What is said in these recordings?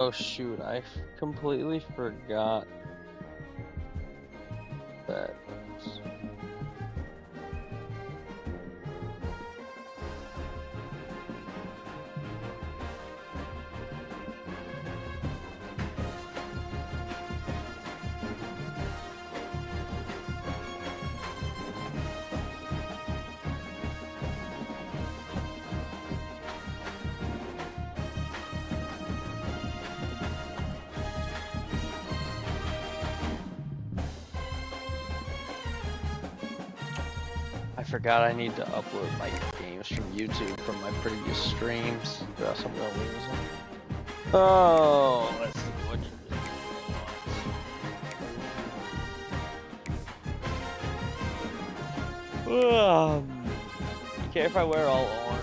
Oh shoot, I completely forgot that. I forgot I need to upload my games from YouTube from my previous streams, or else I'm gonna lose them. Oh, let's see what you really you care if I wear all orange?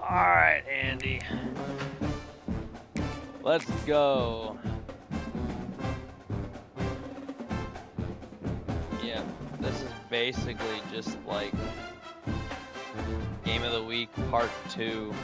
Alright, Andy. Let's go. Yeah, this is basically just like Game of the Week Part 2.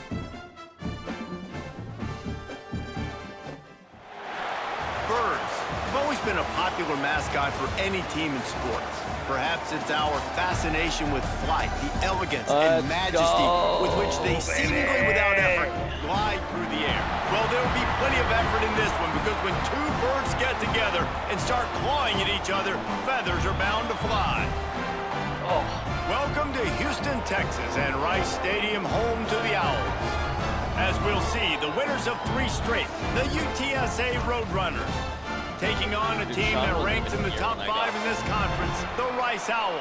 Birds have always been a popular mascot for any team in sports. Perhaps it's our fascination with flight, the elegance and majesty with which they seemingly without effort glide through the air. Well, there will be plenty of effort in this one because when two birds get together and start clawing at each other, feathers are bound to fly. Oh. Welcome to Houston, Texas, and Rice Stadium, home to the Owls. As we'll see, the winners of 3 straight, the UTSA Roadrunners, taking on a team that ranks in the top 5 in this conference, the Rice Owls.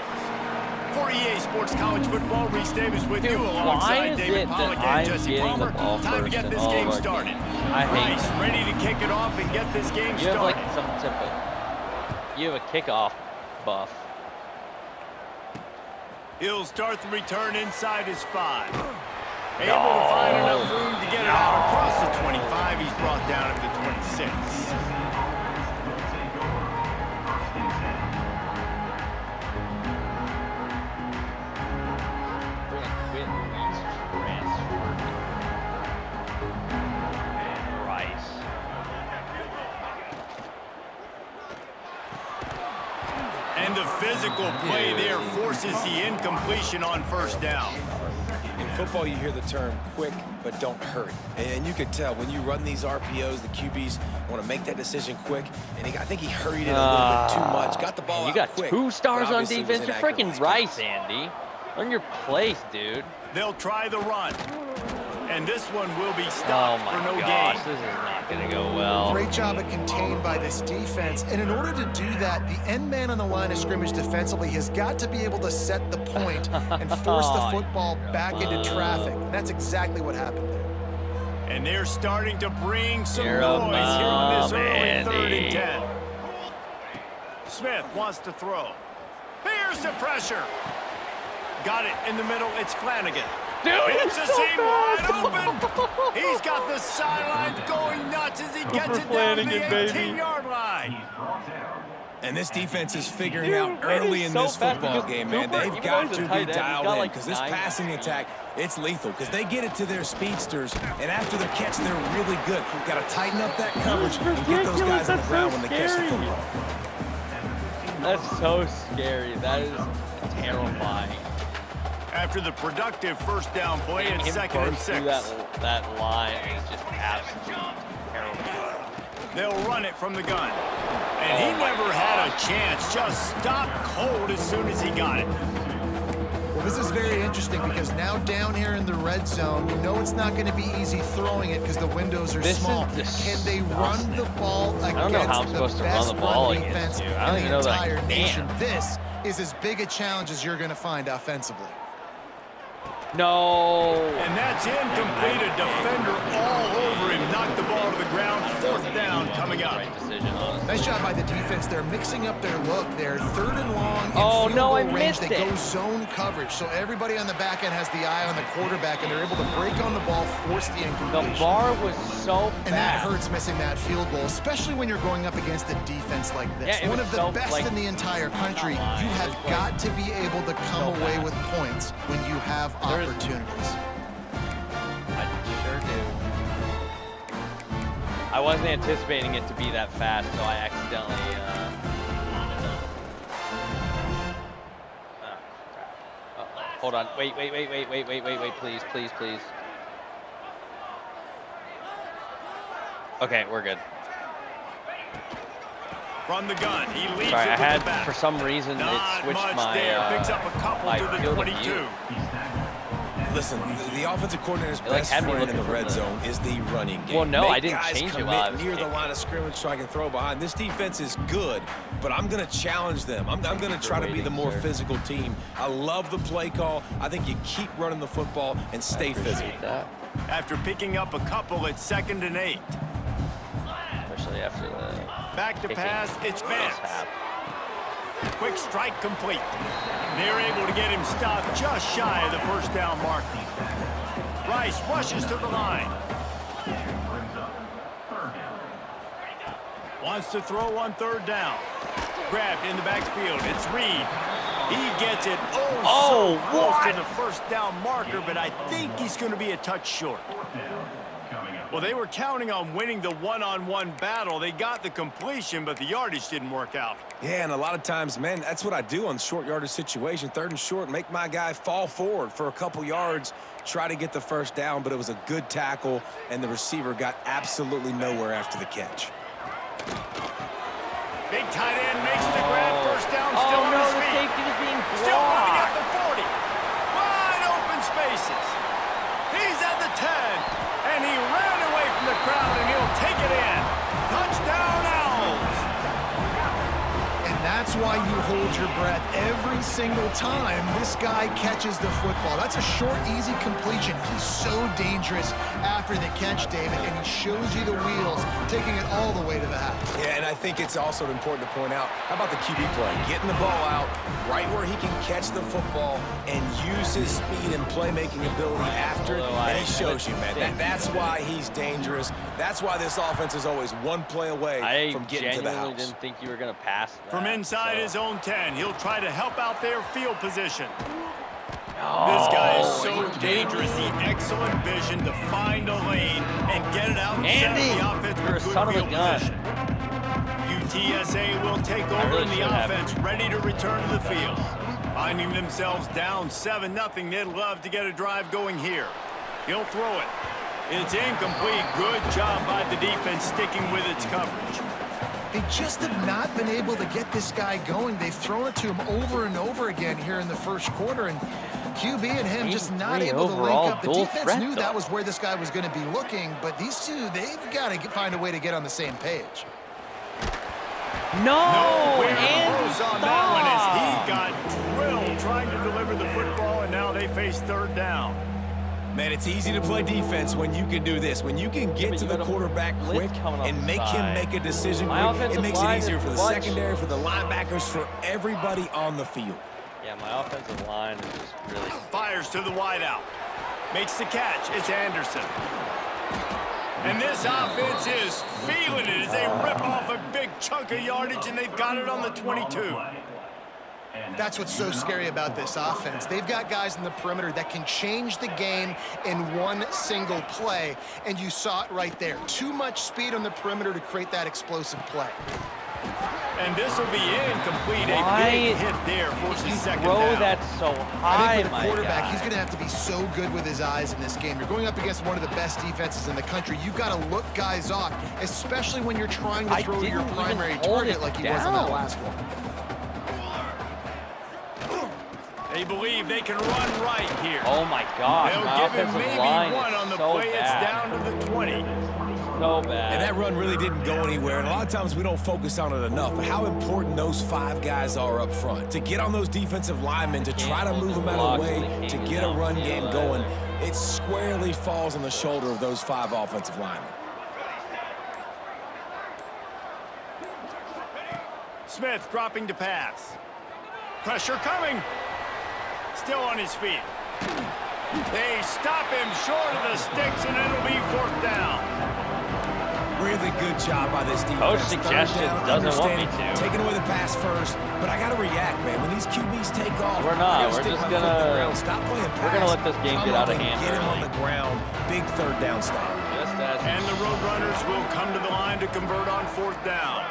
For EA Sports College Football, Reese Davis with you alongside David Pollack and Jesse Palmer. Time to get this game started. Rice ready to kick it off and get this game started. You have like some type of, you have a kickoff buff. He'll start the return inside his 5. Able to find enough room to get it out across the 25. He's brought down at the 26. And the physical play there forces the incompletion on first down. In football, you hear the term quick, but don't hurry. And you can tell when you run these RPOs, the QBs want to make that decision quick. And I think he hurried it a little bit too much. Got the ball out quick. You got 2 stars on defense. You're freaking Rice, Andy. Learn your place, dude. They'll try the run. And this one will be stopped for no gain. This is not going to go well. Great job of contained by this defense. And in order to do that, the end man on the line of scrimmage defensively has got to be able to set the point and force the football back into traffic. And that's exactly what happened there. And they're starting to bring some noise here on this early 3rd and 10. Smith wants to throw. Here's the pressure. Got it in the middle. It's Flanagan. Dude, it's a seam wide open. He's got the sidelines going nuts as he gets it down to the 18-yard line. And this defense is figuring out early in this football game, man. They've got to be dialed in because this passing attack, it's lethal because they get it to their speedsters, and after their catch, they're really good. Got to tighten up that coverage and get those guys on the ground when they catch the football. That's so scary. That is terrifying. After the productive first down play, it's 2nd and 6. That line is just absolutely terrible. They'll run it from the gun. And he never had a chance. Just stopped cold as soon as he got it. Well, this is very interesting because now down here in the red zone, you know it's not going to be easy throwing it because the windows are small. Can they run the ball against the best run defense in the entire nation? This is as big a challenge as you're going to find offensively. No. And that's incomplete. A defender all over him. Knocked the ball to the ground. 4th down coming up. Right decision, honestly. Nice job by the defense. They're mixing up their look. They're 3rd and long. Oh, no, I range. missed They it. go zone coverage. So everybody on the back end has the eye on the quarterback, and they're able to break on the ball, force the incompletion. The bar was so And that fast. hurts missing that field goal, especially when you're going up against a defense like this. Yeah, One of the so, best like, in the entire country. not You lying. have It was, got to be able to come so away bad. with points when you have There is- opportunities. I sure do. I wasn't anticipating it to be that fast, so I accidentally, oh, crap. Uh-oh. Hold on. Wait, please. Okay, we're good. From the gun, he leads Sorry, it I with had, the back. for some reason, it Not switched much my, there. Picks up a couple my to the field of 22. view. Listen, the offensive coordinator's like, best had me friend in the looking for red the- zone is the running game. Well, no, Make I didn't guys change it commit while I was near the kicking. line of scrimmage so I can throw behind. This defense is good, but I'm going to challenge them. I'm going to try to be the more physical team. I love the play call. I think you keep running the football and stay physical. That, After picking up a couple, it's 2nd and 8. especially after the Back to kicking pass, it's Vance. mishap. Quick strike complete. They're able to get him stopped just shy of the 1st down marker. Rice rushes to the line. Wants to throw on 3rd down. Grabbed in the backfield. It's Reed. He gets it so close to the 1st down marker, but I think he's going to be a touch short. Well, they were counting on winning the one-on-one battle. They got the completion, but the yardage didn't work out. Yeah, and a lot of times, man, that's what I do on short yardage situation. 3rd and short, make my guy fall forward for a couple yards, try to get the 1st down, but it was a good tackle, and the receiver got absolutely nowhere after the catch. Big tight end makes the grab. 1st down, still on no, his the feet. safety was being Still running at blocked. the 40. Wide open spaces. He's at the 10. And he ran away from the crowd, and he'll take it in. Touchdown, Owls. And that's why you hold your breath every single time this guy catches the football. That's a short, easy completion. He's so dangerous after the catch, David, and he shows you the wheels, taking it all the way to the house. Yeah, and I think it's also important to point out, how about the QB play? Getting the ball out right where he can catch the football and use his speed and playmaking ability after it, and he shows you, man. That's why he's dangerous. That's why this offense is always one play away from getting to the house. I genuinely didn't think you were going to pass that. From inside his own 10, he'll try to help out their field position. Oh, This guy is so dangerous. The excellent vision to find a lane and get it out and Andy, set the offense you're a with good son of a field gun. position. UTSA will take over really in the should have offense, ready to return to the field. Finding themselves down 7-0, they'd love to get a drive going here. He'll throw it. It's incomplete. Good job by the defense sticking with its coverage. They just have not been able to get this guy going. They've thrown it to him over and over again here in the 1st quarter, and QB and him just not able to link up. The defense knew that was where this guy was going to be looking, but these two, they've got to find a way to get on the same page. Nowhere Andy, close on that one as he got drilled trying to deliver the football, and now they face 3rd down. Man, it's easy to play defense when you can do this. When you can get to the quarterback quick and make him make a decision quick, it makes it easier for the secondary, for the linebackers, for everybody on the field. Yeah, my offensive line is just really... Fires to the wideout. Makes the catch. It's Anderson. And this offense is feeling it as they rip off a big chunk of yardage, and they've got it on the 22. That's what's so scary about this offense. They've got guys in the perimeter that can change the game in one single play, and you saw it right there. Too much speed on the perimeter to create that explosive play. And this will be incomplete. A big hit there forces second throw down. that so I high, think for the quarterback, he's going to have to be so good with his eyes in this game. You're going up against one of the best defenses in the country. You've got to look guys off, especially when you're trying to throw your primary target like he was on that last one. They believe they can run right here. Oh my God! They'll My give him offensive maybe line one is on the so play. bad. It's down to the 20. So bad. And that run really didn't go anywhere, and a lot of times we don't focus on it enough, but how important those 5 guys are up front. To get on those defensive linemen, to try to move them out of the way, to get a run game going, it squarely falls on the shoulder of those 5 offensive linemen. Smith dropping to pass. Pressure coming. Still on his feet. They stop him short of the sticks, and it'll be 4th down. Really good job by this defense. Coach suggestion doesn't want me to. Taking away the pass first, but I got to react, man. When these QBs take off, we're not. We're just gonna. Stop playing pass. We're gonna let this game get out of hand. Get him on the ground. Big 3rd down stop. And the Roadrunners will come to the line to convert on 4th down.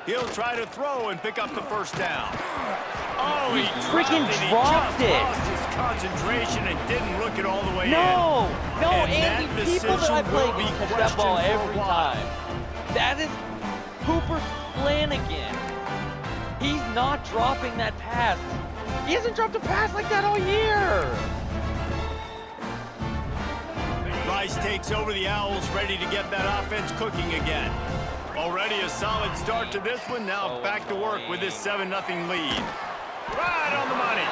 He'll try to throw and pick up the 1st down. Oh, he freaking dropped it. He just lost his concentration and didn't look it all the way in. No, And Andy, people that I play against catch that ball every time. That is Cooper Flanagan. He's not dropping that pass. He hasn't dropped a pass like that all year. Rice takes over the Owls, ready to get that offense cooking again. Already a solid start to this one. Now back to work with this 7-0 lead. Right on the money.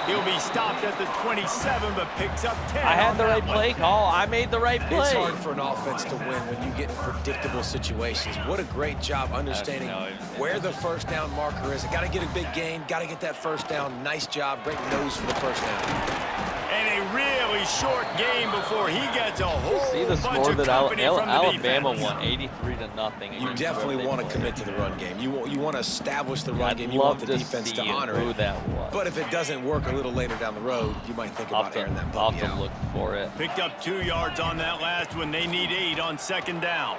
He'll be stopped at the 27, but picks up 10. I had the right play call. I made the right play. It's hard for an offense to win when you get in predictable situations. What a great job understanding where the 1st down marker is. Got to get a big gain. Got to get that 1st down. Nice job. Great nose for the 1st down. And a really short game before he gets a whole See the bunch score of that company from the Alabama defense. won 83-0. You definitely want to commit to the run game. You want to establish the run game. You want the defense to honor it. That was. But if it doesn't work a little later down the road, you might think about airing that I'll puppy have to out. look for it. Picked up 2 yards on that last one. They need 8 on 2nd down.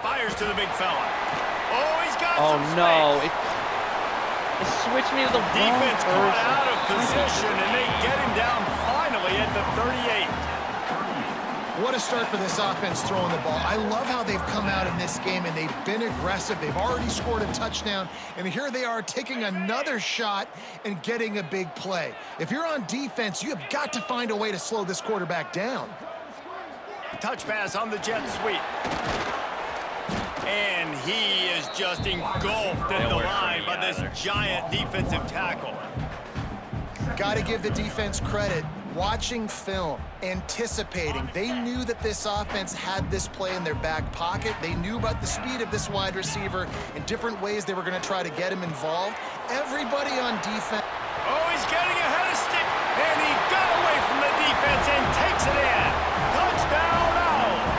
Fires to the big fella. Oh, he's got some no. space. It switched me to the Defense wrong caught person. out of position, and they get him down finally at the 38. What a start for this offense throwing the ball. I love how they've come out in this game, and they've been aggressive. They've already scored a touchdown, and here they are taking another shot and getting a big play. If you're on defense, you have got to find a way to slow this quarterback down. Touch pass on the jet sweep. And he is just engulfed at the line by this giant defensive tackle. Got to give the defense credit. Watching film, anticipating. They knew that this offense had this play in their back pocket. They knew about the speed of this wide receiver and different ways they were going to try to get him involved. Everybody on defense. Oh, he's getting ahead of stick. And he got away from the defense and takes it in. Touchdown, Owls.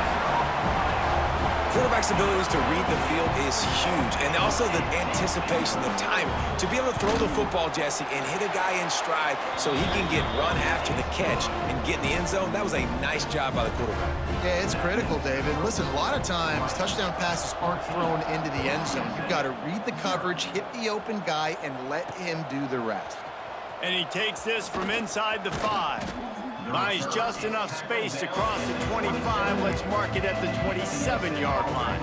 Quarterback's abilities to read the field is huge, and also the anticipation, the timing. To be able to throw the football, Jesse, and hit a guy in stride so he can get run after the catch and get in the end zone, that was a nice job by the quarterback. Yeah, it's critical, David. Listen, a lot of times touchdown passes aren't thrown into the end zone. You've got to read the coverage, hit the open guy, and let him do the rest. And he takes this from inside the 5. Buys just enough space to cross the 25. Let's mark it at the 27-yard line.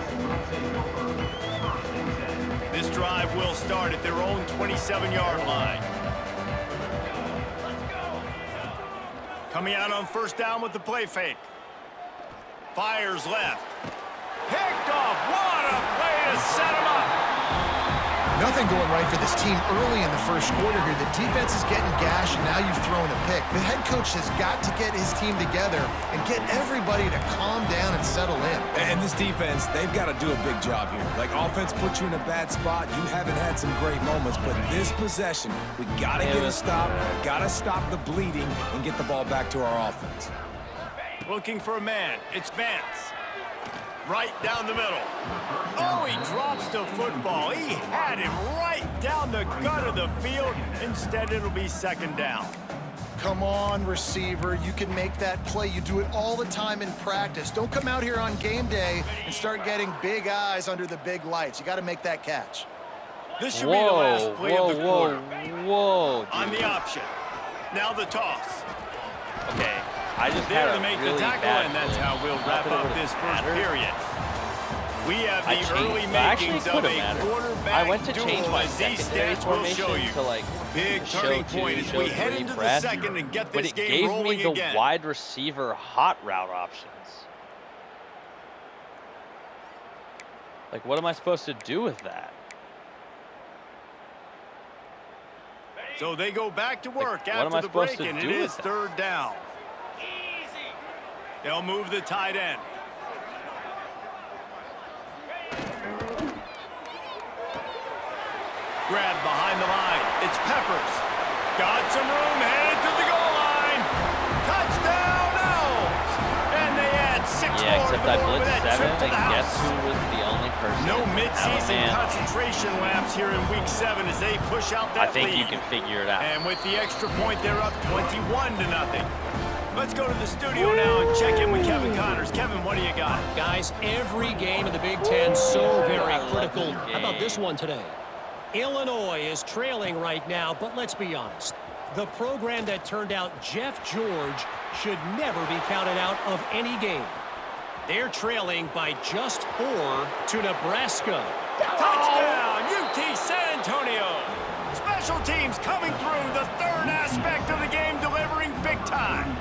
This drive will start at their own 27-yard line. Coming out on 1st down with the play fake. Fires left. Picked off. What a play to set him up. Nothing going right for this team early in the 1st quarter here. The defense is getting gashed, and now you've thrown a pick. The head coach has got to get his team together and get everybody to calm down and settle in. And this defense, they've got to do a big job here. Like, offense puts you in a bad spot. You haven't had some great moments, but this possession, we got to get a stop, got to stop the bleeding and get the ball back to our offense. Looking for a man. It's Vance. Right down the middle. Oh, he drops the football. He had him right down the gut of the field. Instead, it'll be 2nd down. Come on, receiver. You can make that play. You do it all the time in practice. Don't come out here on game day and start getting big eyes under the big lights. You got to make that catch. This should be the last play of the quarter. Whoa, on the option. Now the toss. Okay. I just there had to make really the tackle, and that's how we'll wrap up this 1st period. We have the early makings of a quarterback I went to change my duel, as these secondary stats will formation show you. to like Big show turning 2, point as show we head 3 into the press, 2nd and get but this it game gave rolling me the again. wide receiver hot route options. Like, what am I supposed to do with that? So they go back to work Like, after the break, and it is third down. They'll move the tight end. Grabbed behind the line. It's Peppers. Got some room, headed to the goal line. Touchdown, Owls! And they add 6 Yeah, more except to I the board with blitzed that 7, trip to and the guess house. who was the only person? No mid-season Alabama. concentration laps here in Week 7 as they push out that I think lead. you can figure it out. And with the extra point, they're up 21-0. Let's go to the studio now and check in with Kevin Connors. Kevin, what do you got? Guys, every game in the Big Ten so very critical. How about this one today? Illinois is trailing right now, but let's be honest. The program that turned out Jeff George should never be counted out of any game. They're trailing by just 4 to Nebraska. Touchdown, UT San Antonio. Special teams coming through, the third aspect of the game, delivering big time.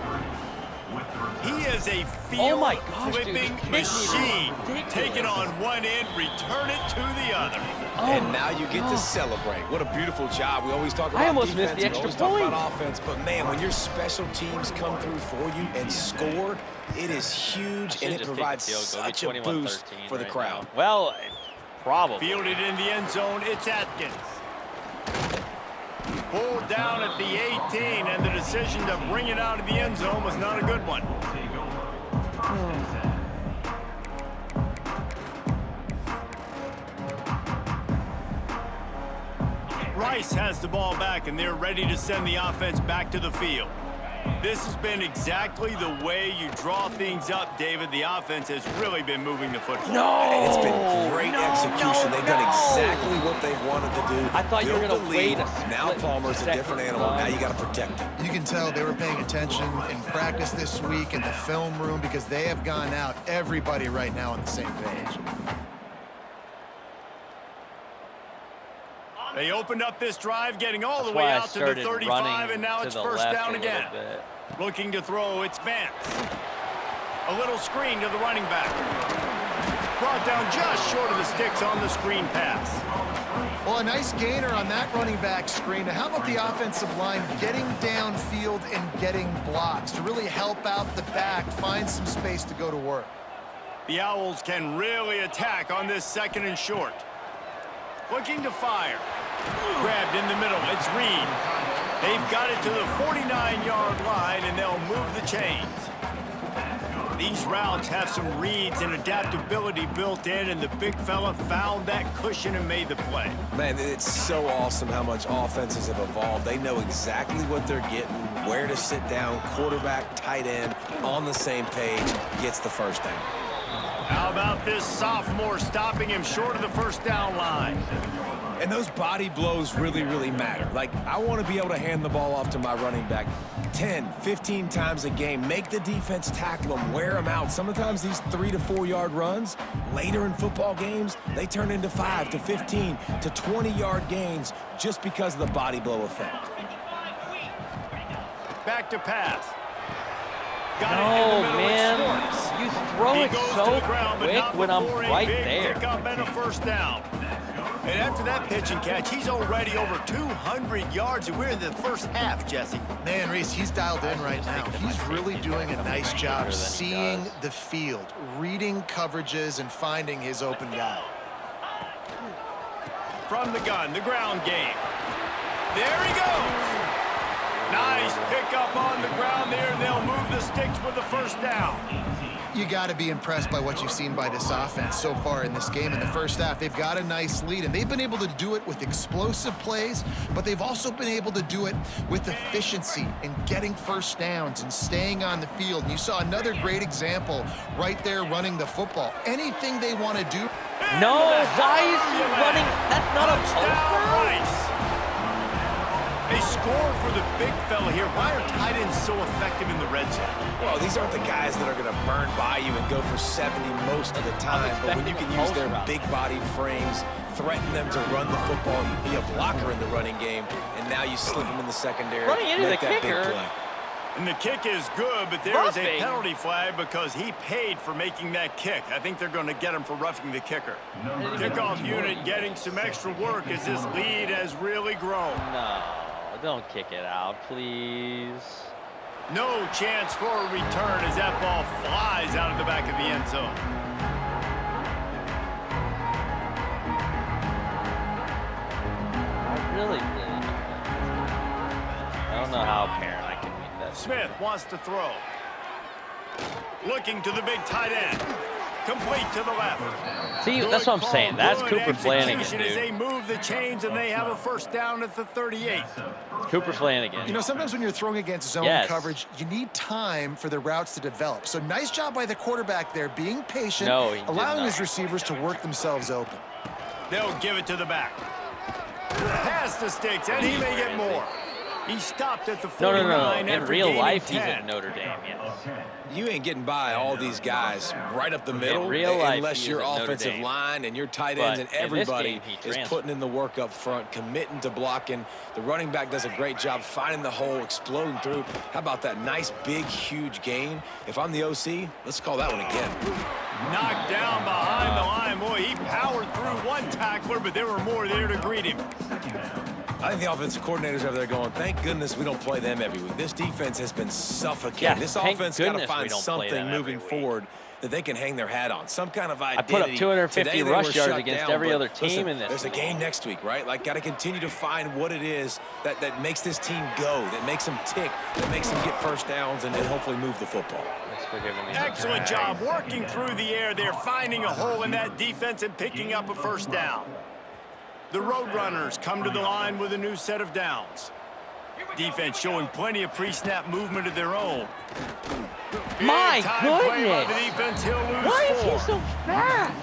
He is a field-flipping machine. Take it on one end, return it to the other. And now you get to celebrate. What a beautiful job. We always talk about almost defense, missed the we always extra talk point. about offense, but man, when your special teams come through for you and score, it is huge, and it provides such a boost for the crowd. Now. Well, probably. Fielded in the end zone, it's Atkins. Pulled down at the 18, and the decision to bring it out of the end zone was not a good one. Rice has the ball back, and they're ready to send the offense back to the field. This has been exactly the way you draw things up, David. The offense has really been moving the football. And it's been great execution. They've done exactly what they wanted to do. I thought you were going to wait a Now Palmer's a different animal. Now you got to protect him. You can tell they were paying attention in practice this week in the film room because they have gone out, everybody right now on the same page. They opened up this drive, getting all the way out to the 35, and now it's first down again. Looking to throw, it's Vance. A little screen to the running back. Brought down just short of the sticks on the screen pass. Well, a nice gainer on that running back screen. Now, how about the offensive line getting downfield and getting blocks to really help out the back, find some space to go to work? The Owls can really attack on this 2nd and short. Looking to fire. Grabbed in the middle, it's Reed. They've got it to the 49-yard line, and they'll move the chains. These routes have some reads and adaptability built in, and the big fella found that cushion and made the play. Man, it's so awesome how much offenses have evolved. They know exactly what they're getting, where to sit down, quarterback, tight end, on the same page, gets the first down. How about this sophomore stopping him short of the first down line? And those body blows really, really matter. Like, I want to be able to hand the ball off to my running back 10, 15 times a game. Make the defense tackle them, wear them out. Sometimes these 3 to 4 yard runs, later in football games, they turn into 5 to 15 to 20-yard gains just because of the body blow effect. Back to pass. Got No, it in the middle, man. it's Swartz. You throw He it goes so to the ground, but quick not when I'm before a right big there. pickup and a first down. And after that pitch and catch, he's already over 200 yards, and we're in the first half, Jesse. Man, Reese, he's dialed in right now. He's really doing a nice job seeing the field, reading coverages, and finding his open guy. From the gun, the ground game. There he goes. Nice pickup on the ground there, and they'll move the sticks with the first down. You got to be impressed by what you've seen by this offense so far in this game. In the first half, they've got a nice lead, and they've been able to do it with explosive plays, but they've also been able to do it with efficiency and getting first downs and staying on the field. And you saw another great example right there running the football. Anything they want to do. No, why is he running? That's not a post. They score for the big fella here. Why are tight ends so effective in the red zone? Well, these aren't the guys that are going to burn by you and go for 70 most of the time, but when you can use their big-bodied frames, threaten them to run the football and be a blocker in the running game, and now you slip them in the secondary, Running into make the that kicker. big play. And the kick is good, but there is a penalty flag because he paid for making that kick. I think they're going to get him for roughing the kicker. Kickoff unit getting some extra work as this lead has really grown. No, don't kick it out, please. No chance for a return as that ball flies out of the back of the end zone. I don't know how apparent I can make that. Smith wants to throw. Looking to the big tight end. Complete to the left. See, that's what I'm saying. That's Cooper Flanagan, dude. As they move the chains and they have a first down at the 38. Cooper Flanagan. You know, sometimes when you're throwing against zone coverage, you need time for the routes to develop. So nice job by the quarterback there, being patient, allowing his receivers to work themselves open. They'll give it to the back. Pass the sticks, and he may get more. He stopped at the 49. No. In real life, he's at Notre Dame, yes. You ain't getting by all these guys right up the middle unless your offensive line and your tight ends and everybody is putting in the work up front, committing to blocking. The running back does a great job finding the hole, exploding through. How about that nice, big, huge gain? If I'm the OC, let's call that one again. Knocked down behind the line. Boy, he powered through one tackler, but there were more there to greet him. I think the offensive coordinators over there going, thank goodness we don't play them every week. This defense has been suffocating. Yeah, this offense got to find something moving forward that they can hang their hat on. Some kind of identity. I put up 250 rush yards against every other team in this. There's a game next week, right? Like, got to continue to find what it is that makes this team go, that makes them tick, that makes them get first downs and hopefully move the football. Excellent job working through the air there, finding a hole in that defense and picking up a first down. The Roadrunners come to the line with a new set of downs. Defense showing plenty of pre-snap movement of their own. My goodness! Why is he so fast?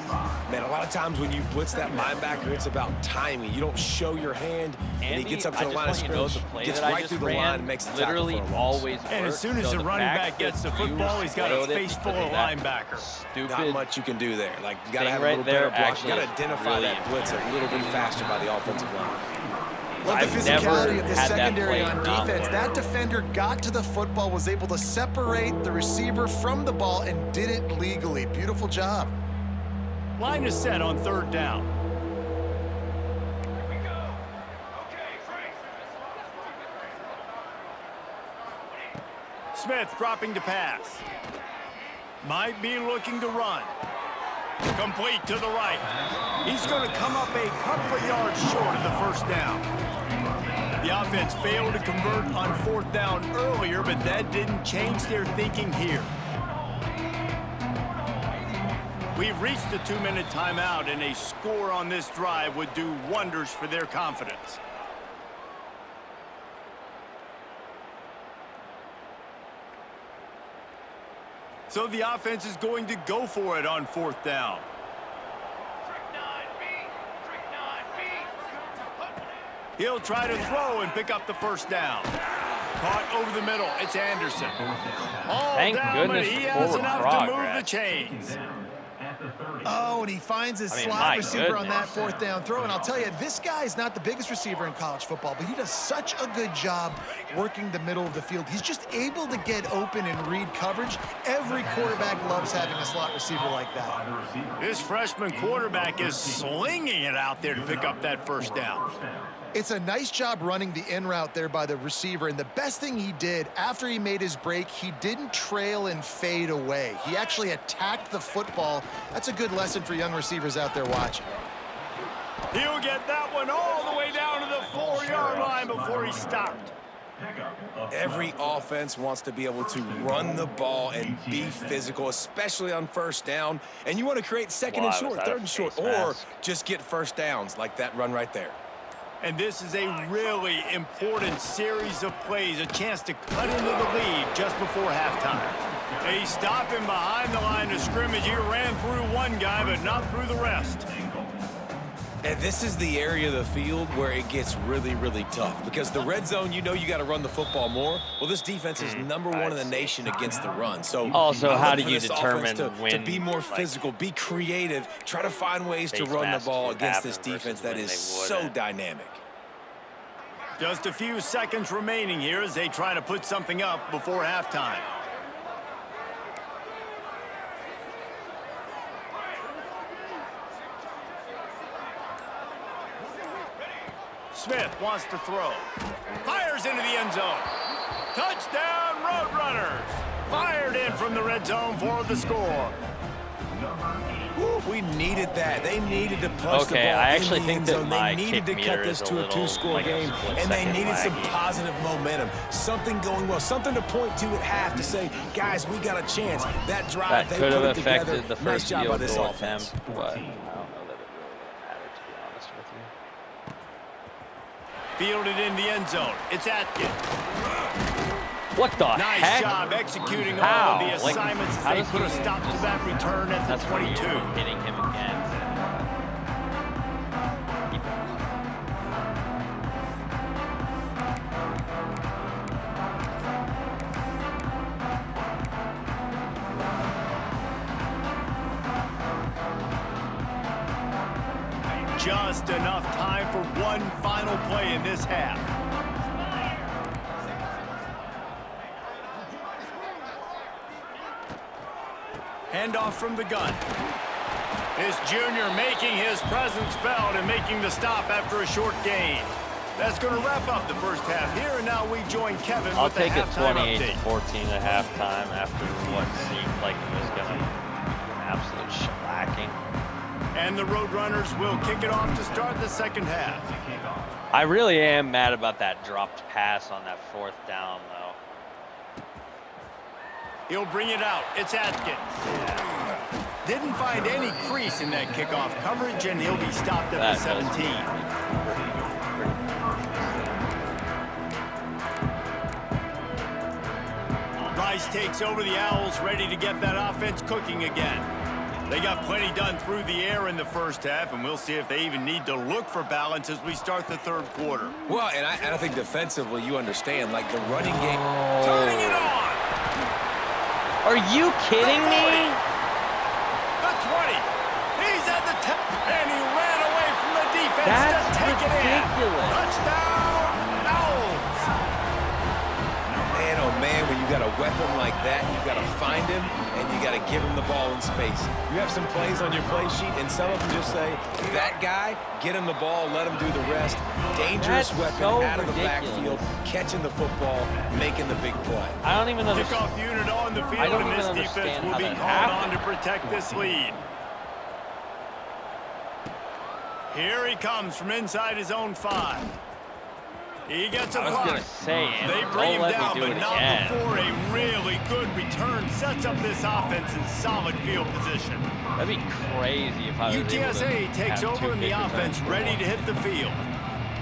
Man, a lot of times when you blitz that linebacker, it's about timing. You don't show your hand, and he gets up to the line of scrimmage, gets right through the line, and makes the tackle for a loss. And as soon as the running back gets the football, he's got a face full of linebackers. Not much you can do there. Like, you got to have a little better block. You got to identify that blitz a little bit faster by the offensive line. Love the physicality of the secondary on defense. That defender got to the football, was able to separate the receiver from the ball, and did it legally. Beautiful job. Line is set on third down. Here we go. Okay, Smith dropping to pass. Might be looking to run. Complete to the right. He's going to come up a couple of yards short of the first down. The offense failed to convert on fourth down earlier, but that didn't change their thinking here. We've reached the 2-minute timeout, and a score on this drive would do wonders for their confidence. So the offense is going to go for it on fourth down. He'll try to throw and pick up the first down. Caught over the middle. It's Anderson. All Thank down, goodness but he has enough to move progress. the chains. Oh, and he finds his slot receiver on that fourth down throw. And I'll tell you, this guy's not the biggest receiver in college football, but he does such a good job working the middle of the field. He's just able to get open and read coverage. Every quarterback loves having a slot receiver like that. This freshman quarterback is slinging it out there to pick up that first down. It's a nice job running the in route there by the receiver, and the best thing he did after he made his break, he didn't trail and fade away. He actually attacked the football. That's a good lesson for young receivers out there watching. He'll get that one all the way down to the 4-yard line before he stopped. Every offense wants to be able to run the ball and be physical, especially on first down. And you want to create second and short, third and short, or just get first downs like that run right there. And this is a really important series of plays, a chance to cut into the lead just before halftime. He's stopping behind the line of scrimmage. He ran through one guy, but not through the rest. And this is the area of the field where it gets really, really tough. Because the red zone, you know you got to run the football more. Well, this defense is number one in the nation against the run. So also, how do you determine when to be more physical, be creative, try to find ways to run the ball against this defense that is so dynamic. Just a few seconds remaining here as they try to put something up before halftime. Smith wants to throw. Fires into the end zone. Touchdown, Roadrunners. Fired in from the red zone for the score. We needed that. They needed to punch the ball I actually in the think end that zone. my They needed to kick cut meter this is to a little, two-score like, game, and they needed some laggy. positive momentum, something going well, something to point to at half to say, guys, we got a chance. That drive, That they could put have it together. affected the Nice first job by field this goal offense. attempt, but I don't know that it really mattered, to be honest with you. Fielded in the end zone. It's Atkins. What the Nice heck? job executing How? all of the Like, assignments how as they does put a he stop to that return at the That's 22. weird, hitting him again. Keep it up. Just enough time for one final play in this half. Handoff from the gun. This junior making his presence felt and making the stop after a short gain. That's going to wrap up the first half here, and now we join Kevin I'll with the take it halftime 28-14 update. at halftime after what seemed like it was going to be an absolute shellacking. And the Roadrunners will kick it off to start the second half. I really am mad about that dropped pass on that fourth down, though. He'll bring it out. It's Atkins. Didn't find any crease in that kickoff coverage, and he'll be stopped at the 17. Rice takes over the Owls, ready to get that offense cooking again. They got plenty done through the air in the first half, and we'll see if they even need to look for balance as we start the third quarter. Well, and I think defensively, you understand, like the running game. Turning it on! Are you kidding me? The 20. He's at the 10. And he ran away from the defense That's to take ridiculous. it in. Touchdown, Owls. Man, oh man, when you got a weapon like that, you got to find him, and you got to give him the ball in space. You have some plays on your play sheet, and some of them just say, that guy, get him the ball, let him do the rest. Dangerous That's weapon so out of the ridiculous. backfield, catching the football, making the big play. I don't even understand. Kickoff unit on the I field, don't and even this understand defense will how be that called on happened. to protect this lead. Here he comes from inside his own 5. He gets a I was block. going to say, They don't bring him let down, me do but it not again. before a really good return sets up this offense in solid field position. That'd be crazy if I was able to UTSA takes have two over in the kick offense, returns. ready to hit the field.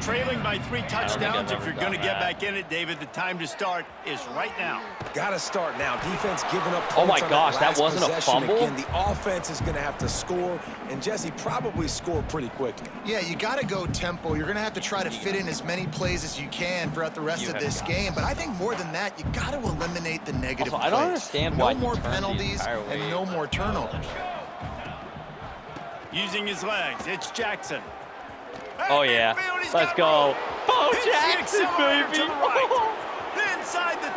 Trailing by 3 think touchdowns. I've If you're ever going to done get that. back in it, David, the time to start is right now. Got to start now. Defense giving up points Oh my on gosh, that last wasn't a possession. fumble? Again, the offense is going to have to score, and Jesse probably score pretty quickly. Yeah, you got to go tempo. You're going to have to try to fit in as many plays as you can throughout the rest of this game. But I think more than that, you got to eliminate the negative Also, I plays. don't understand no why he more turned the penalties entire way and no more turnovers. Using his legs, it's Jackson. Oh, yeah. Let's go. Oh, Hits the Jackson, accelerator baby. to the right. Inside the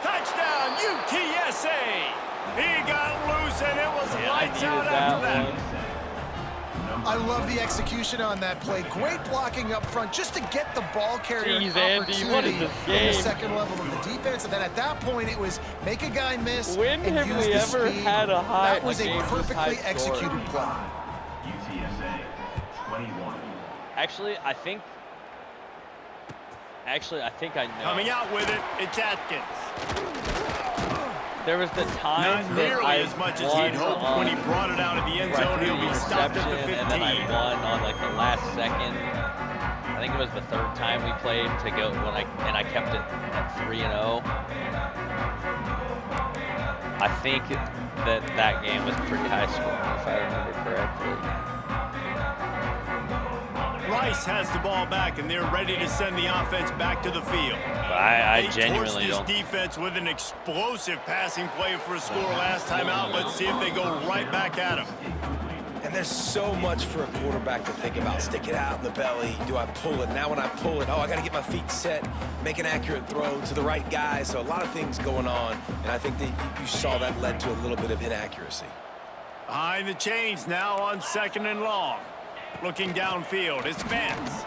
touchdown, UTSA. He got loose, and it was Yeah, I lights needed out after that that. one. I love the execution on that play. Great blocking up front just to get the ball carrier Jeez, an Andy, what is opportunity this in game? the second level of the defense. And then at that point, it was make a guy miss When and have use we the ever speed. had a high- That was a a game this perfectly high scoring? executed play. UTSA 21. Actually, I think I know. Coming out with it, it's Atkins. There was the time Not that nearly I as much as won he'd hoped on when he brought it out of the end where I zone. threw He'll the be stopped at the interception, 15. and then I won on like the last second. I think it was the third time we played to go and I kept it at 3-0. I think that game was pretty high scoring, if I remember correctly. Rice has the ball back, and they're ready to send the offense back to the field. But I They genuinely torched don't. this defense with an explosive passing play for a score last time out. Let's see if they go right back at him. And there's so much for a quarterback to think about. Stick it out in the belly. Do I pull it? Now when I pull it, oh, I got to get my feet set, make an accurate throw to the right guy. So a lot of things going on, and I think that you saw that led to a little bit of inaccuracy. Behind the chains now on 2nd and long. Looking downfield, it's Vance.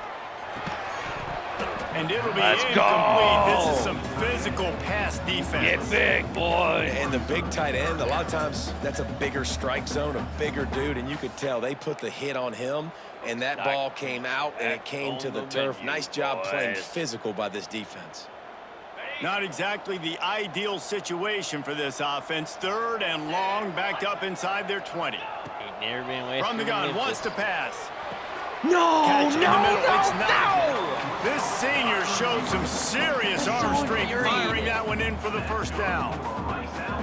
And it'll be incomplete. This is some physical pass defense. Get big, boy. And the big tight end, a lot of times that's a bigger strike zone, a bigger dude, and you could tell they put the hit on him, and that ball came out, and it came to the turf. Nice job playing physical by this defense. Not exactly the ideal situation for this offense. 3rd and long, backed up inside their 20. From the gun, wants to pass. No, Catch in the middle. It's no, not. no! This senior showed some serious arm strength, firing that one in for the first down.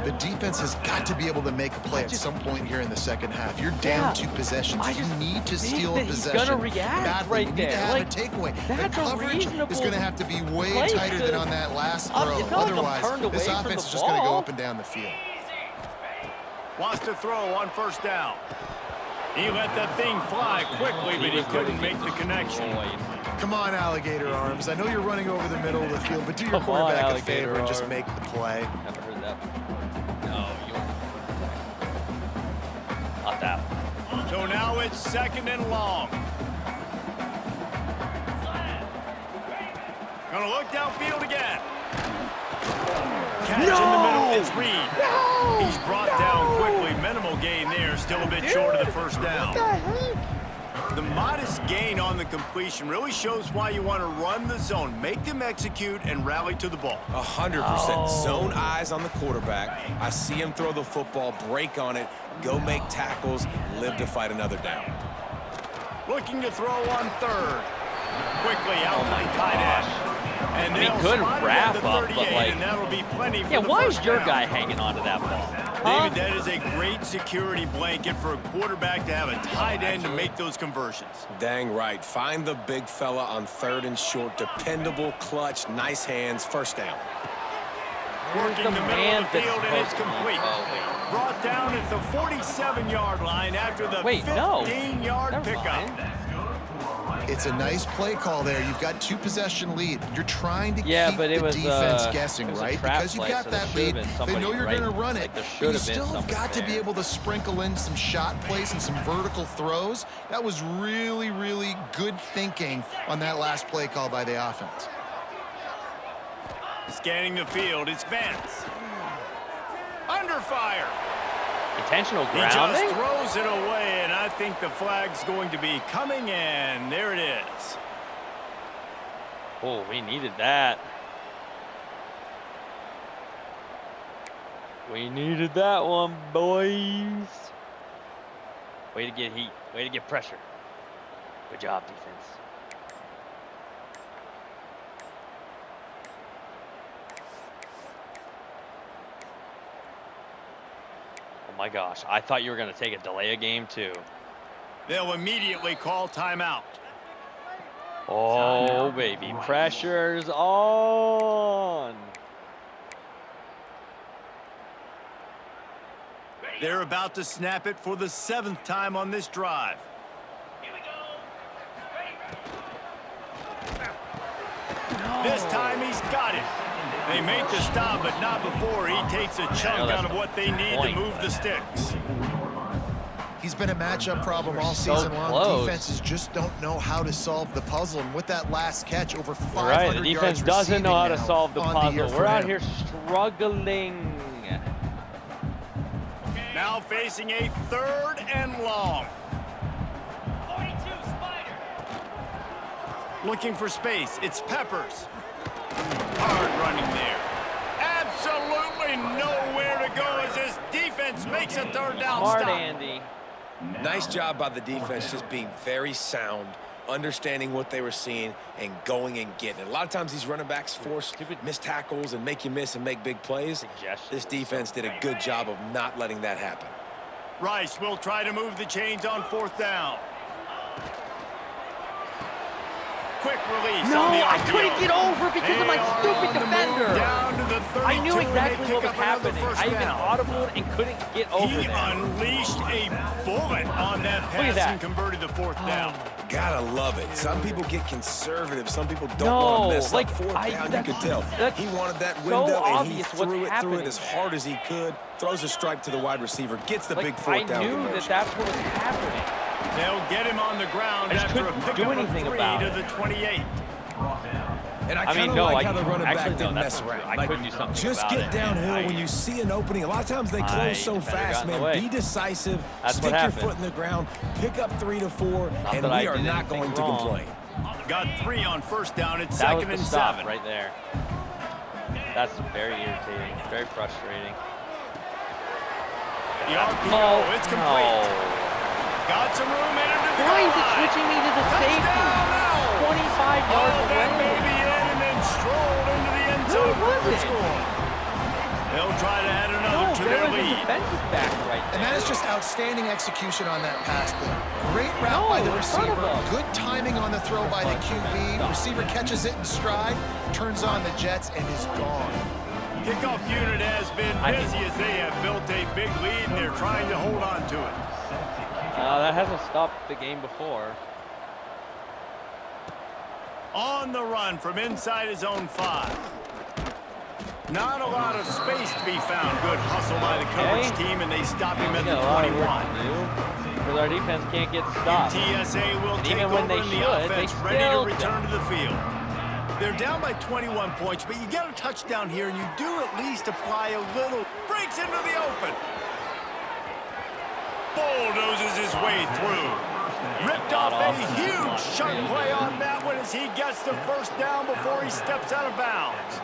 The defense has got to be able to make a play at some point here in the 2nd half. You're down 2 possessions. You need to steal a possession. He's gonna react right you need to have a takeaway. The coverage is going to have to be way tighter than on that last throw. Otherwise, this offense is just going to go up and down the field. Wants to throw on 1st down. He let that thing fly quickly, but he couldn't make the connection. Come on, alligator arms. I know you're running over the middle of the field, but do your quarterback a favor and just make the play. Never heard that. No, you not that. So now it's 2nd and long. Gonna look downfield again. Catch in the middle, it's Reed. He's brought down quickly. Minimal gain there, still a bit short of the 1st down. The modest gain on the completion really shows why you want to run the zone, make them execute, and rally to the ball. 100%. Zone eyes on the quarterback. I see him throw the football, break on it, go make tackles, live to fight another down. Looking to throw on 3rd. Quickly out to the tight end. And I mean, good wrap up, but like, and that'll be plenty for yeah, the why first is your down. guy hanging on to that ball? David, that is a great security blanket for a quarterback to have a tight end to make those conversions. Dang right. Find the big fella on 3rd and short. Dependable, clutch, nice hands, 1st down. Working the middle of the field, and it's complete. Brought down at the 47-yard line after the 15-yard pickup. It's a nice play call there. You've got 2 possession lead. You're trying to keep the defense guessing, right? Because you've got that lead. They know you're going to run it. But you still have got to be able to sprinkle in some shot plays and some vertical throws. That was really, really good thinking on that last play call by the offense. Scanning the field, it's Vance. Under fire. Intentional He grounding? just throws it away, and I think the flag's going to be coming, and there it is. Oh, we needed that. We needed that one, boys. Way to get heat. Way to get pressure. Good job, defense. Oh my gosh, I thought you were going to take a delay a game too. They'll immediately call timeout. Oh, baby, pressure's on. They're about to snap it for the 7th time on this drive. This time he's got it. They make the stop, but not before he takes a chunk out of what they need to move the sticks. He's been a matchup problem all season long. Defenses just don't know how to solve the puzzle. And with that last catch, over 500 yards Right, the defense doesn't know how to solve the puzzle. We're out here struggling. Now facing a 3rd and long. 42 Spider. Looking for space. It's Peppers. Hard running there. Absolutely nowhere to go as this defense makes a 3rd down Hard, stop. Andy. Nice job by the defense, just being very sound, understanding what they were seeing, and going and getting it. A lot of times these running backs force missed tackles and make you miss and make big plays. This defense did a good job of not letting that happen. Rice will try to move the chains on 4th down. Quick release. No, on the I RPO. couldn't get over because of my stupid defender. Down to the I knew and they exactly pick what was up another happening. first I even down. audibled and couldn't get over He that. unleashed a bullet on that pass that. and converted the fourth down. Gotta love it. Some people get conservative. Some people don't No, want to mess like, up. Fourth down, you that's- could tell. that's He wanted that so window, and he obvious what's threw it happening as there. hard as he could. Throws a strike to the wide receiver. Gets the Like, big fourth down I knew conversion. that's what was happening. They'll get him on the ground I just after a couldn't pickup do of anything 3 about to it. the 28. And I I kind mean, of no, like how the running actually, back didn't no, mess that's not around. true. I Like, couldn't do something just about get it. downhill when you see an opening. A lot of times they close so defender got fast, in the man. way. Be decisive. That's stick what your happened. foot in the ground. Pick up 3 to 4, and that I we are did not anything going to wrong. complain. Got 3 on first down. It's That was second the and stop 7. right there. That's very irritating, very frustrating. The RPO, it's complete. No. Got some room in it to the Why goal is it line. switching me to the Touchdown safety? now. 25 yards Oh, that away. may be in and then strolled into the end zone No, it for the wasn't. score. They'll try to add another No, to there their was a lead. defensive back right there. And that is just outstanding execution on that pass play. Great route No, by the in front of receiver. him. Good timing on the throw by the QB. Receiver catches it in stride, turns on the Jets, and is gone. Kickoff unit has been busy as they have built a big lead and they're trying to hold on to it. That hasn't stopped the game before. On the run from inside his own 5. Not a lot of space to be found. Good hustle by the coverage team, and they stop him We at the got a lot of work 21. to do because our defense can't get stopped. UTSA will take even when over they in the should, they offense, ready to still return don't. to the field. They're down by 21 points, but you get a touchdown here, and you do at least apply a little. Breaks into the open. Bulldozes his way through. Ripped off a huge chunk play on that one as he gets the first down before he steps out of bounds.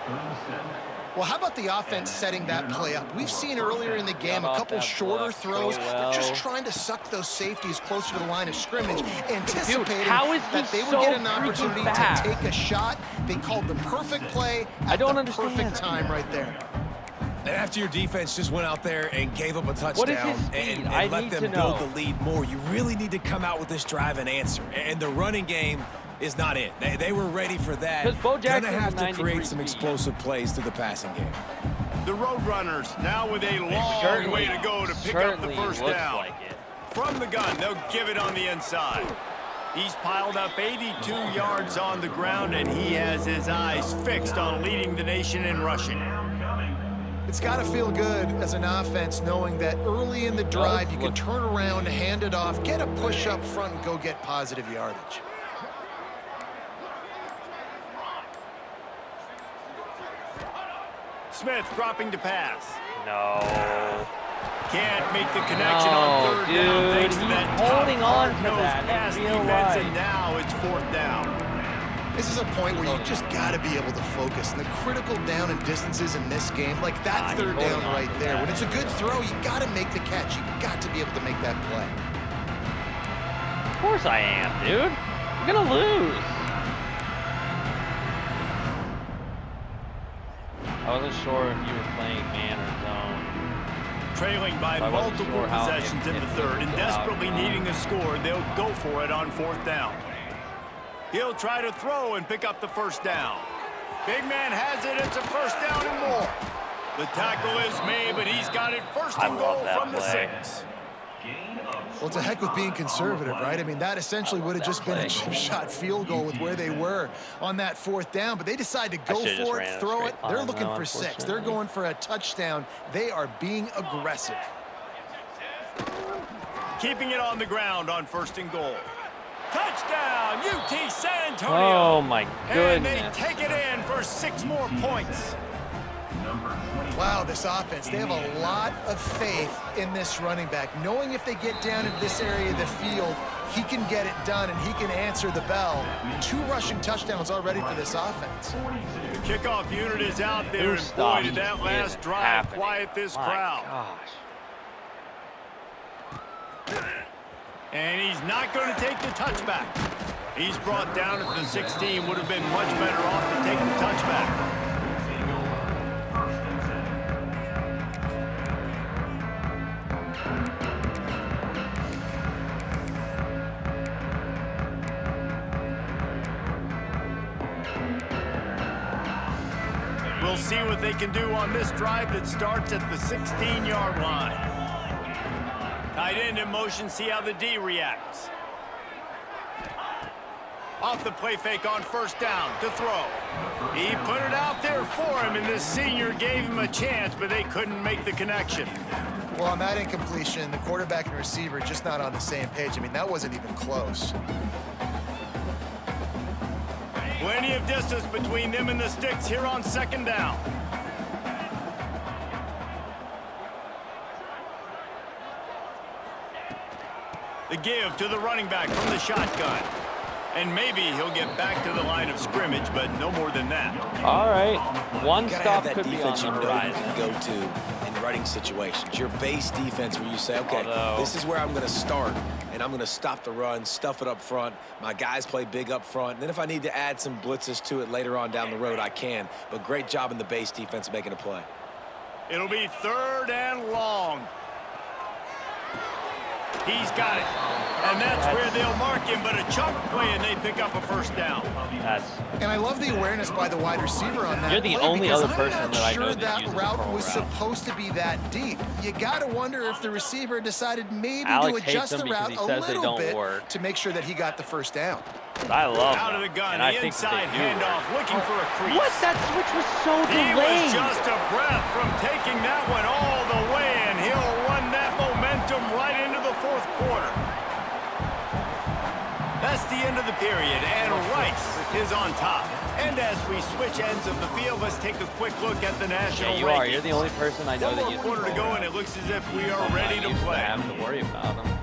Well, how about the offense setting that play up? We've seen earlier in the game a couple shorter throws. They're just trying to suck those safeties closer to the line of scrimmage, anticipating how is that he they would so get an freaking opportunity fast? to take a shot. They called the perfect play at don't the understand. perfect time right there. And after your defense just went out there and gave up a touchdown his speed? and I let need them to build know. the lead more, you really need to come out with this drive and answer. And the running game is not it. They were ready for that. 'Cause Bo Gonna Jackson's have to 93 create some speed. explosive plays through the passing game. The Roadrunners now with a long way to go to pick up the first looks down. like it. From the gun, they'll give it on the inside. He's piled up 82 yards on the ground, and he has his eyes fixed on leading the nation in rushing. It's got to feel good as an offense knowing that early in the drive you can turn around, hand it off, get a push up front, and go get positive yardage. Smith dropping to pass. No. Can't make the connection on third down dude, thanks to he's that tough, holding on to hard-nosed that in pass real defense, life. and now it's fourth down. This is a point where you just got to be able to focus. And the critical down and distances in this game, like that third he's down holding on right to there. that. When it's a good throw, you got to make the catch. You got to be able to make that play. Of course I am, dude. We're gonna lose. I wasn't sure if you were playing man or zone. Trailing by I wasn't multiple sure how possessions in the if third it and was desperately out. needing a score, they'll go for it on fourth down. He'll try to throw and pick up the first down. Big man has it. It's a first down and more. The tackle is made, but he's got it first and goal from the 6. Well, it's a heck with being conservative, right? I mean, that essentially would have just been a chip shot field goal with where they were on that fourth down, but they decide to go should've just for ran it, a throw it. straight They're line, looking though, for 6. They're unfortunately. going for a touchdown. They are being aggressive. Keeping it on the ground on first and goal. Touchdown, UT San Antonio. Oh my And they goodness. take it in for 6 more points. Wow, this offense, they have a lot of faith in this running back, knowing if they get down in this area of the field, he can get it done and he can answer the bell. 2 rushing touchdowns already for this offense. The kickoff unit is out there, Who and boy, stopped did that this last isn't drive happening. quiet this My crowd. gosh. And he's not going to take the touchback. He's brought down at the 16. Would have been much better off to take the touchback. We'll see what they can do on this drive that starts at the 16-yard line. Tight end in motion, see how the D reacts. Off the play fake on first down to throw. He put it out there for him, and this senior gave him a chance, but they couldn't make the connection. Well, on that incompletion, the quarterback and receiver just not on the same page. I mean, that wasn't even close. Plenty of distance between them and the sticks here on second down. The give to the running back from the shotgun. And maybe he'll get back to the line of scrimmage, but no more than that. All right. One stop that could be on defense the you know you horizon. can go to in running situations. Your base defense where you say, okay, this is where I'm going to start, and I'm going to stop the run, stuff it up front. My guys play big up front. And then if I need to add some blitzes to it later on down the road, I can. But great job in the base defense making a play. It'll be 3rd and long. He's got it. And that's where they'll mark him, but a chunk play, and they pick up a first down. And I love the awareness by the wide receiver on that. You're the play only because other person that I know sure that that uses route curl was route. supposed to be that deep. You got to wonder if the receiver decided maybe Alex to hates adjust them the route because a he says they little don't bit work. to make sure that he got the first down. But I love Out of them, the gun, and I the think that inside they do handoff, work. looking for a crease. What? That switch was so He was delayed. just a breath from taking that one all the way, and he'll run that momentum right into the 4th quarter. That's the end of the period, and Rice is on top. And as we switch ends of the field, let's take a quick look at the national Yeah, you rankings. are. You're the only person I know One that more uses quarter to curl go, route. and it looks as if we are I'm ready not to used play. have to worry about them.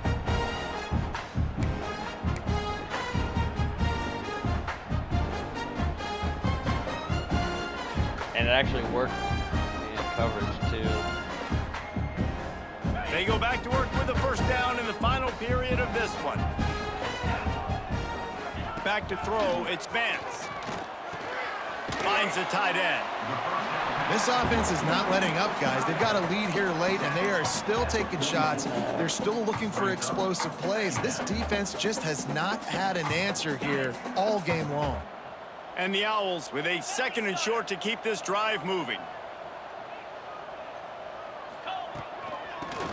And it actually worked in coverage too. They go back to work with the first down in the final period of this one. Back to throw, it's Vance. Finds a tight end. This offense is not letting up, guys. They've got a lead here late, and they are still taking shots. They're still looking for explosive plays. This defense just has not had an answer here all game long. And the Owls with a 2nd and short to keep this drive moving.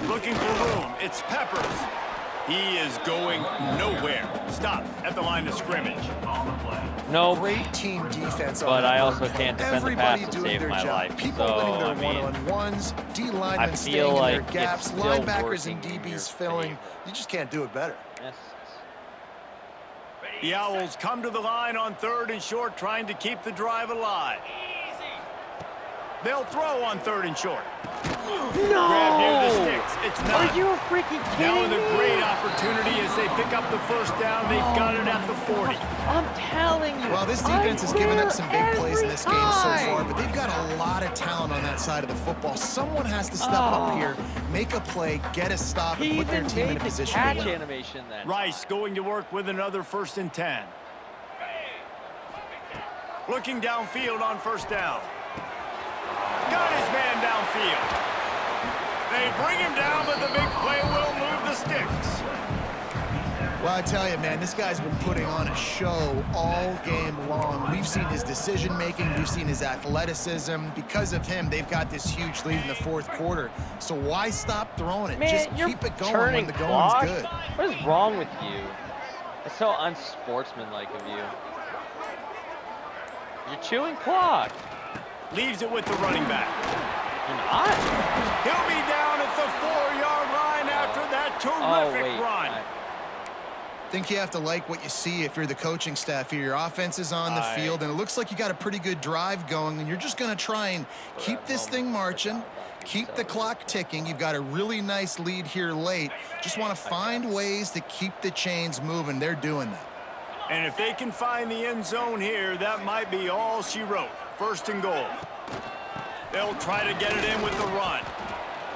Looking for room, it's Peppers. He is going nowhere. Stop at the line of scrimmage. No, Great team defense on but that I also run. can't defend the Everybody pass to doing save their my job. life. People So, winning their I mean, one-on-ones, D I linemen staying feel in like their it's gaps, still linebackers and working in your DBs filling. favor. You just can't do it better. yes. The Owls come to the line on 3rd and short, trying to keep the drive alive. They'll throw on 3rd and short. Grab near the No! sticks. It's not. Are you freaking Now kidding with a me? great opportunity as they pick up the first down. They've got it at the 40. I'm telling you. Well, this defense has given up some big plays in this game so every far, time. but they've got a lot of talent on that side of the football. Someone has to step up here, make a play, get a stop, and He put their even team in made a the position catch to win. animation then. Rice going to work with another 1st and 10. Looking downfield on first down. Got his man downfield. They bring him down, but the big play will move the sticks. Well, I tell you, man, this guy's been putting on a show all game long. We've seen his decision-making. We've seen his athleticism. Because of him, they've got this huge lead in the 4th quarter. So why stop throwing it? Man, Just you're keep it going turning when the going's clock? good. What is wrong with you? It's so unsportsmanlike of you. You're chewing clock. Leaves it with the running back. You're not? He'll be down at the 4-yard line after that terrific wait. run. I think you have to like what you see if you're the coaching staff here. Your offense is on the field, and it looks like you got a pretty good drive going, and you're just going to try and keep this thing marching, keep the clock ticking. You've got a really nice lead here late. Just want to find ways to keep the chains moving. They're doing that. And if they can find the end zone here, that might be all she wrote. 1st and goal. They'll try to get it in with the run.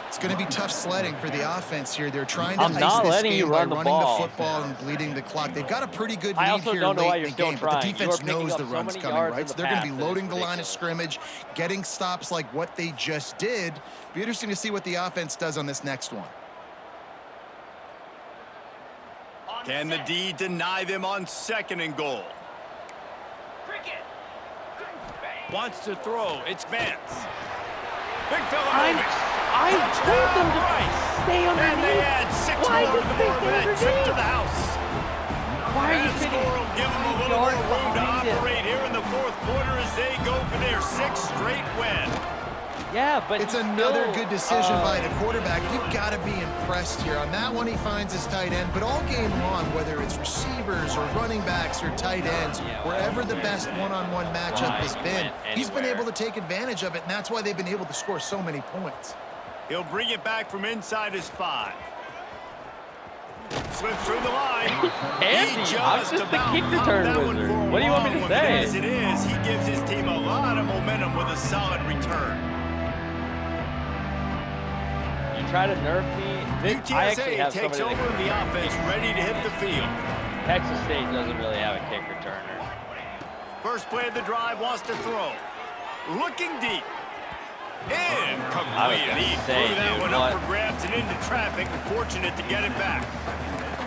It's going to be tough sledding for the offense here. They're trying to I'm ice not this letting game you by run the running ball. the football and bleeding the clock. They've got a pretty good I lead also here don't know why late you're in the still game, but the trying. You defense are picking knows up the so run's many coming, yards right? in So the they're going to pass be that loading it's the line of ridiculous. scrimmage, getting stops like what they just did. Be interesting to see what the offense does on this next one. Can the D deny them on 2nd and goal? Wants to throw. It's Vance. Big fella moving. I told them to stay And they underneath. add 6 Why more did to the they board with stay that trip to underneath? the house. Why are you And the sitting score will give them a little more yards room to behind him? operate here in the fourth quarter as they go for their 6th straight win. Yeah, but It's another good decision by the quarterback. You've got to be impressed here. On that one, he finds his tight end, but all game long, whether it's receivers or running backs or tight ends, wherever the best one-on-one matchup has been, he's been able to take advantage of it, and that's why they've been able to score so many points. He'll bring it back from inside his 5. Slips through the line. Andy, He I'm just just the about kick popped return that one wizard. for a What do you want me to long one, but say? as it is, he gives his team a lot of momentum with a solid return. You try to nerf me. I actually UTSA have takes somebody over that the can offense, kick. ready to hit the field. Texas State doesn't really have a kick returner. First play of the drive, wants to throw. Looking deep. I was Incomplete. gonna He say, threw that dude, one what? up for grabs and into traffic. Fortunate to get it back.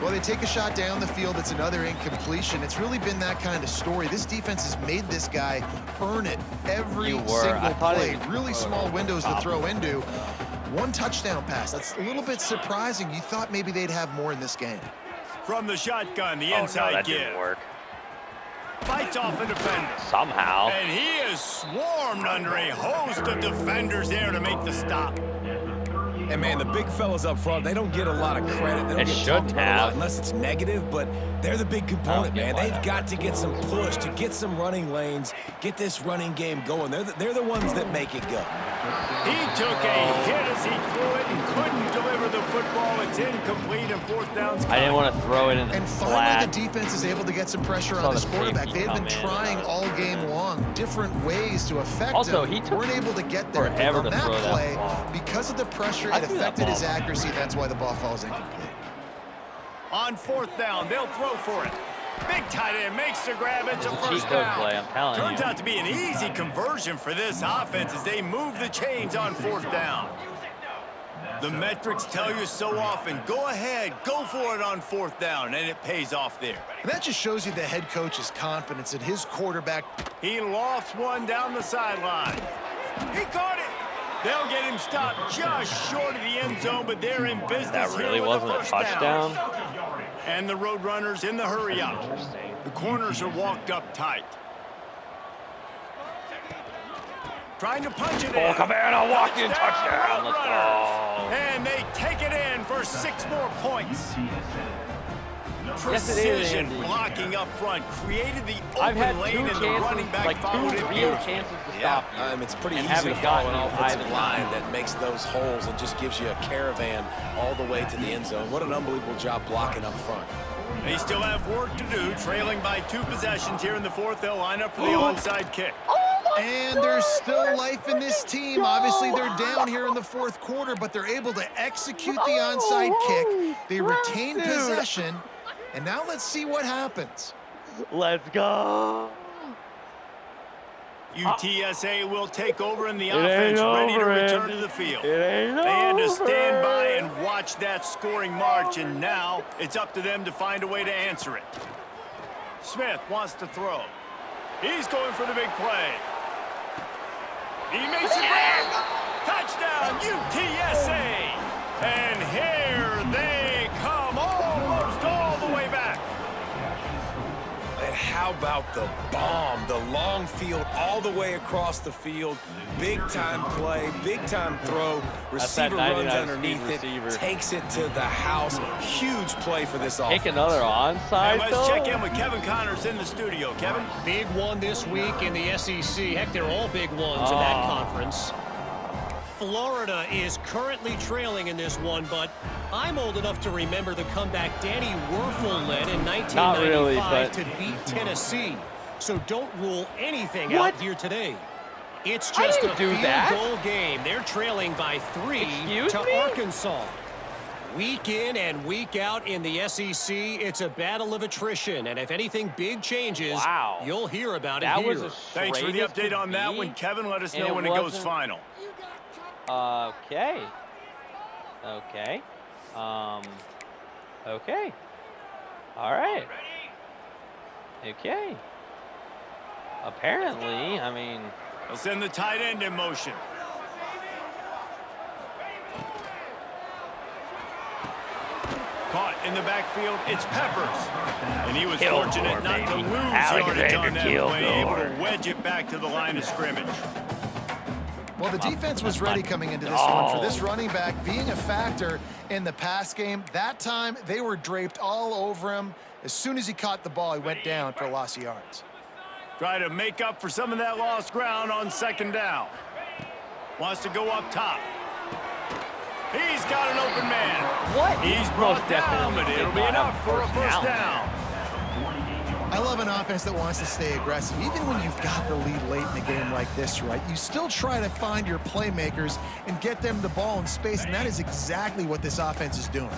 Well, they take a shot down the field. It's another incompletion. It's really been that kind of story. This defense has made this guy earn it every single play. Really small windows to throw into. One touchdown pass. That's a little bit surprising. You thought maybe they'd have more in this game. From the shotgun, the Oh, no, inside that give. didn't work. Fights off a defender. Somehow. And he is swarmed under a host of defenders there to make the stop. And, man, the big fellas up front, they don't get a lot of credit. They don't get talked about a lot unless it's negative, but they're the big component, man. They've got to get some push, to get some running lanes, get this running game going. They're the ones that make it go. He took a hit as he threw it and couldn't deliver the football. It's incomplete and 4th down. I didn't want to throw it in the And flat. finally, the defense is able to get some pressure on this quarterback. They had been trying all game long, different ways to affect Also, him. he took weren't able to get there. forever On to that throw that play, ball. because of the pressure, I it threw that affected his ball. accuracy. That's why the ball falls incomplete. On 4th down, they'll throw for it. Big tight end makes the grab. It's a It's a first cheat code down. play, I'm telling Turns you. out to be an easy conversion for this offense as they move the chains on 4th down. The metrics tell you so often, go ahead, go for it on 4th down, and it pays off there. And that just shows you the head coach's confidence in his quarterback. He lofts one down the sideline. He caught it. They'll get him stopped just short of the end zone, but they're in business That really here with wasn't the a first touchdown? down. And the Roadrunners in the hurry up. Interesting. The corners are walked up tight. Trying to punch it in. Oh, Cabana walked in, touchdown. Let's Roadrunners. go. And they take it in for 6 more points. Yes, it is, Precision Andy. blocking up front created the I've had open 2 lane and the running chances, back like followed 2 it real beautifully. chances to Yeah, stop you. it's pretty and easy to haven't follow an gotten offensive either line time. that makes those holes and just gives you a caravan all the way to the end zone. What an unbelievable job blocking up front. They still have work to do, trailing by 2 possessions here in the 4th. They'll line up for the onside kick. And there's still life in this team. Obviously, they're down here in the 4th quarter, but they're able to execute the onside kick. They retain possession. And now let's see what happens. Let's go. UTSA will take over in the It ain't offense, ready to over, return Andy. to the field. It ain't They had to stand over. by and watch that scoring march, and now it's up to them to find a way to answer it. Smith wants to throw. He's going for the big play. He makes it grab. Touchdown, UTSA! And here they come, almost all the way back. And how about the bomb, the long field all the way across the field? Big-time play, big-time throw. Receiver that runs 99 underneath speed it, receiver. takes it to the house. Huge play for this offense. Kick another And onside, let's though? check in with Kevin Connors in the studio. Kevin? Big one this week in the SEC. Heck, they're all big ones in that conference. Florida is currently trailing in this one, but I'm old enough to remember the comeback Danny Werfel led in 1995 Not really, but- to beat Tennessee. So don't rule anything What? out here today. It's I just a didn't do field that. goal game. They're trailing by 3 Excuse to me? Arkansas. Week in and week out in the SEC, it's a battle of attrition. And if anything big changes, Wow. you'll hear about That it here. was as Thanks for the straight as update could on that be, one. Kevin, let us and know it when it goes wasn't- final. Okay. Okay. Okay. All right. Okay. Apparently, I mean, They'll send the tight end in motion. Caught in the backfield, it's Peppers. And he was fortunate not to lose yardage on that play, able to wedge it back to the line of scrimmage. Well, the defense was ready coming into this one for this running back being a factor in the pass game. That time, they were draped all over him. As soon as he caught the ball, he went down for a loss of yards. Try to make up for some of that lost ground on second down. Wants to go up top. He's got an open man. What? He's brought down, but it'll be enough for a first down. I love an offense that wants to stay aggressive. Even when you've got the lead late in a game like this, right, you still try to find your playmakers and get them the ball in space, and that is exactly what this offense is doing.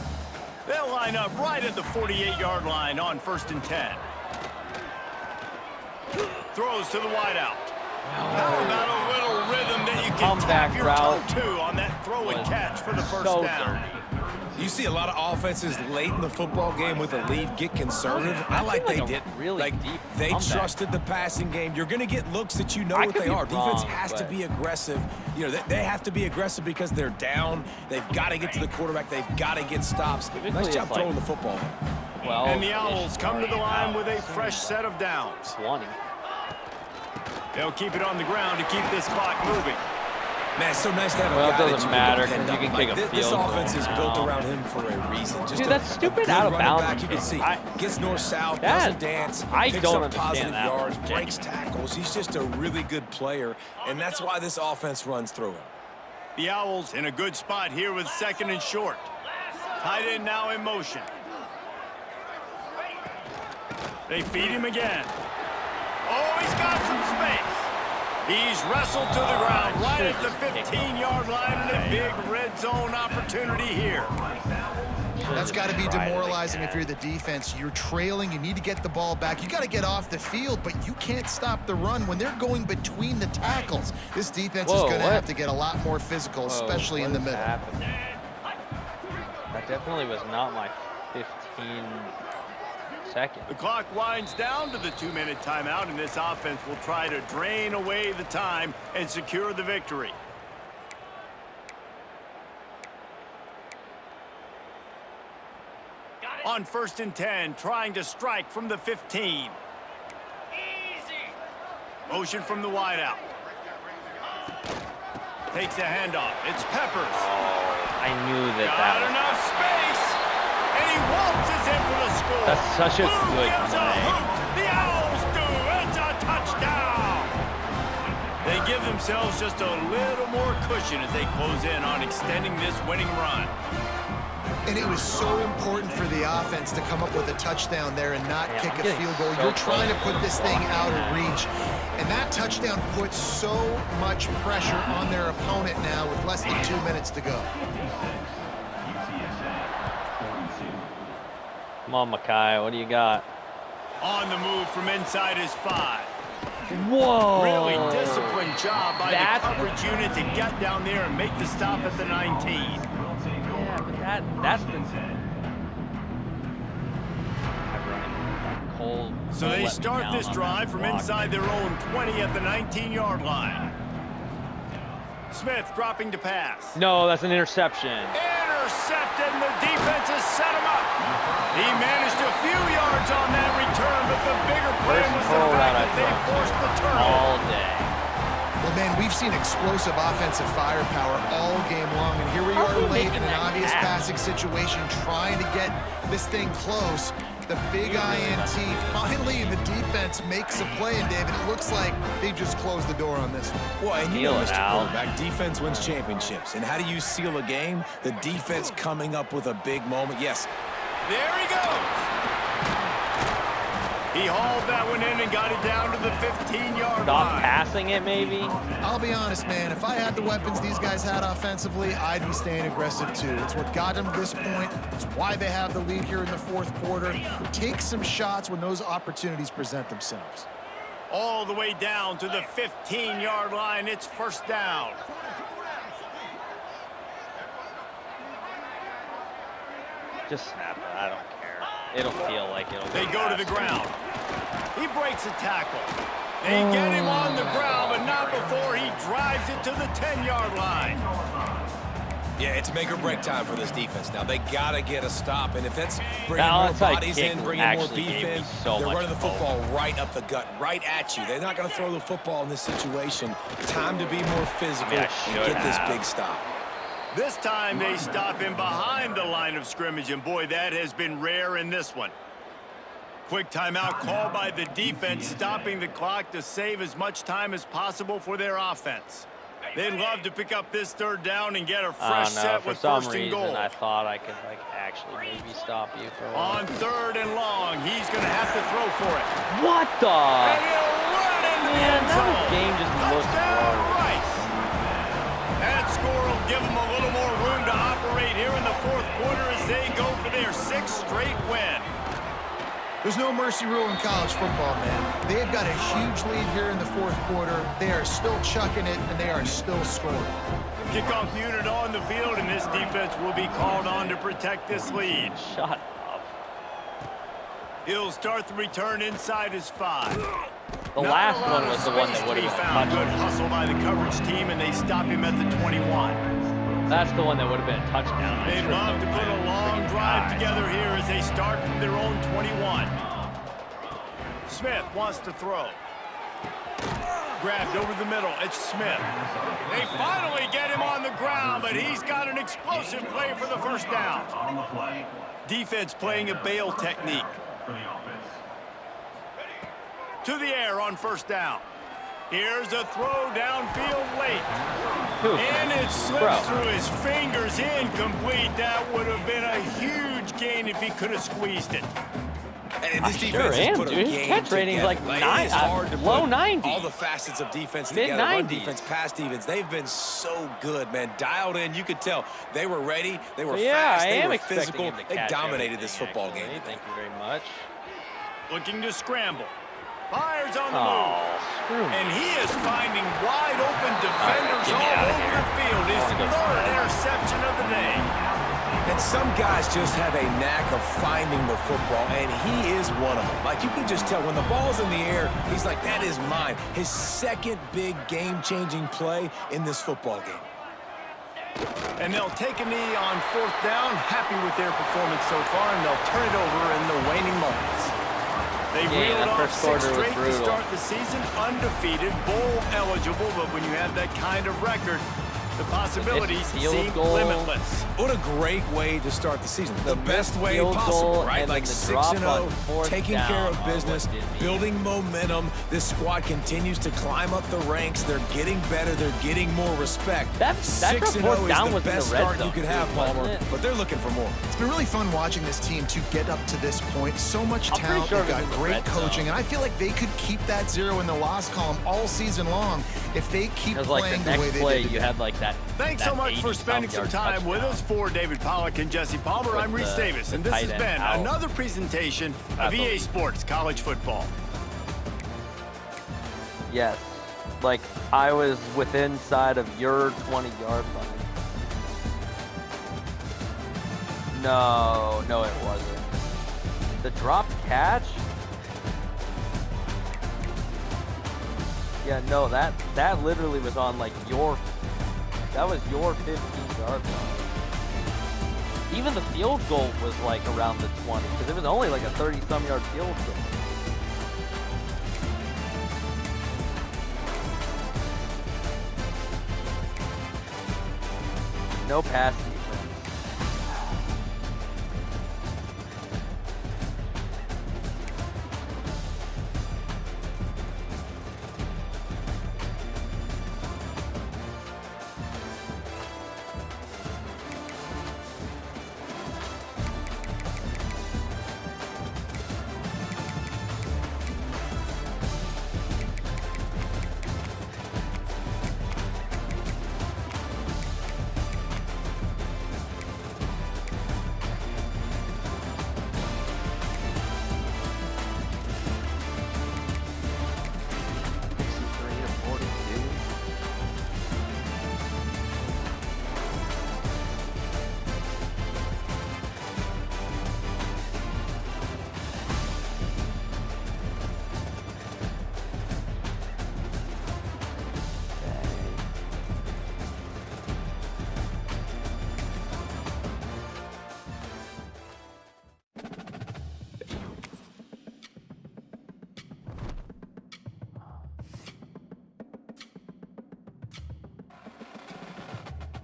They'll line up right at the 48-yard line on 1st and 10. Throws to the wideout. How about a little rhythm that you can tap your toe to on that throw and catch for the first down? You see a lot of offenses late in the football game with a lead get conservative. I like they did. Really deep they trusted the passing game. You're going to get looks that you know what they are. Defense has to be aggressive. You know, they have to be aggressive because they're down. They've got to get to the quarterback. They've got to get stops. Nice job throwing the football. Well, and the Owls come to the line with a fresh set of downs. 20. They'll keep it on the ground to keep this clock moving. Man, it's so nice to have a guy that doesn't matter because you can take a field This goal offense is now. built around him for a reason. Just Dude, that's stupid out of bounds. Back, you can see. Gets north-south, doesn't dance, I picks don't up positive understand that yards, one. breaks tackles. He's just a really good player, and that's why this offense runs through him. The Owls in a good spot here with 2nd and short. Tight end now in motion. They feed him again. Oh, he's got some space. He's wrestled to the ground right at the 15-yard line and a big red zone opportunity here. That's got to be demoralizing if you're the defense. You're trailing. You need to get the ball back. You got to get off the field, but you can't stop the run when they're going between the tackles. This defense is going to have to get a lot more physical, especially in the middle. That definitely was not my 15 seconds. The clock winds down to the 2-minute timeout, and this offense will try to drain away the time and secure the victory. On 1st and 10, trying to strike from the 15. Motion from the wideout. Takes a handoff. It's Peppers. I knew that got enough space, and he waltzes in for the score. That's such a good play. The Owls do. It's a touchdown. They give themselves just a little more cushion as they close in on extending this winning run. And it was so important for the offense to come up with a touchdown there and not kick a field goal. You're trying to put this thing out of reach. And that touchdown puts so much pressure on their opponent now with less than 2 minutes to go. Come on, Makai, what do you got? On the move from inside his 5. Whoa! Really disciplined job by the coverage unit to get down there and make the stop at the 19. Yeah, but that's the cold. So they start this drive from inside their own 20 at the 19-yard line. Smith dropping to pass. No, that's an interception. Intercepted, and the defense has set him up. He managed a few yards on that return, but the bigger plan was the fact that they forced the turnover. All day. Well, man, we've seen explosive offensive firepower all game long, and here we are late in an obvious passing situation trying to get this thing close. The big INT, finally the defense makes a play, and David, it looks like they just closed the door on this one. Well, and you know, Mr. Quarterback, defense wins championships. And how do you seal a game? The defense coming up with a big moment. Yes. There he goes. He hauled that one in and got it down to the 15-yard line. Stop passing it, maybe? I'll be honest, man. If I had the weapons these guys had offensively, I'd be staying aggressive, too. It's what got them to this point. It's why they have the lead here in the 4th quarter. Take some shots when those opportunities present themselves. All the way down to the 15-yard line. It's first down. Just snap it. I don't care. It'll feel like it'll They go to the ground. He breaks a tackle. They get him on the ground, but not before he drives it to the 10-yard line. Yeah, it's make or break time for this defense now. They got to get a stop, and if that's bringing That more onside bodies kick in, bringing more actually beef gave me in, so they're much running the hope. football right up the gut, right at you. They're not going to throw the football in this situation. Time to be more physical and get this big stop. This time they stop him behind the line of scrimmage, and boy, that has been rare in this one. Quick timeout called by the defense, stopping the clock to save as much time as possible for their offense. They'd love to pick up this third down and get a fresh set with first and goal. For some reason, I thought I could like actually maybe stop you for a while. On third and long, he's going to have to throw for it. What the? And he'll run into the end Man, zone. that game just looks Touchdown, wrong. Rice. That score will give them a little more room to operate here in the fourth quarter as they go for their 6th straight win. There's no mercy rule in college football, man. They've got a huge lead here in the fourth quarter. They are still chucking it, and they are still scoring. Kickoff unit on the field, and this defense will be called on to protect this lead. Shut up. He'll start the return inside his 5. The last one was the one that would have been found. Good touchdown. hustle by the coverage team, and they stop him at the 21. That's the one that would have been a touchdown. They'd love to put a long drive together here as they start from their own 21. Smith wants to throw. Grabbed over the middle. It's Smith. They finally get him on the ground, but he's got an explosive play for the first down. On the play Defense playing a bail technique. for the offense. To the air on first down. Here's a throw downfield late. And it slips through his fingers, incomplete. That would have been a huge gain if he could have squeezed it. And this I defense sure has am, put a dude. His game catch rating's together. like It is hard to low put 90s. all the facets of defense together. Run Mid-90s. defense, pass defense. They've been so good, man. Dialed in. You could tell they were ready. They were Yeah, fast. I They am were expecting physical. him to They catch dominated this everything, football actually. game. Thank you very much. Looking to scramble. Fires on the Oh, move. screw me. And he is finding wide open defenders get me all out of over here. the field. His I wanna go third home. interception of the day. And some guys just have a knack of finding the football, and he is one of them. Like, you can just tell when the ball's in the air, he's like, that is mine. His second big game-changing play in this football game. And they'll take a knee on fourth down. Happy with their performance so far, and they'll turn it over in the waning moments. They reeled that off first 6 quarter was straight to brutal. start the season, undefeated, bowl eligible, but when you have that kind of record, the possibilities field seem goal. limitless. What a great way to start the season. The best missed way field possible, goal right? and Like then the drop 6-0, on fourth taking down care of are what business, did me. building momentum. This squad continues to climb up the ranks. They're getting better. They're getting more respect. That 6-0 fourth down is was the in the best red start zone, you could too, have, wasn't Palmer, it? but they're looking for more. It's been really fun watching this team to get up to this point. So much I'm pretty talent. sure They've it was got in the great red coaching, zone. and I feel like they could keep that 0 in the loss column all season long if they keep Because like playing the the way next they play, did you today. had like that. Thanks that so much for spending some 80-some time with touchdown. us. For David Pollack and Jesse Palmer, With I'm Reese the- Davis, and the this has tight been end out. another presentation of That's EA elite. Sports College Football. Yes. Like, I was within side of your 20-yard line. No, it wasn't. The drop catch? Yeah, no, that literally was on, like, that was your 15-yard line. Even the field goal was, like, around the 20, because it was only, like, a 30-some-yard field goal. No pass defense.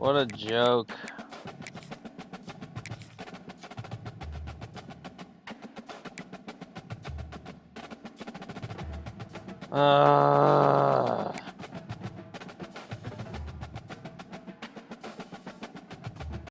What a joke.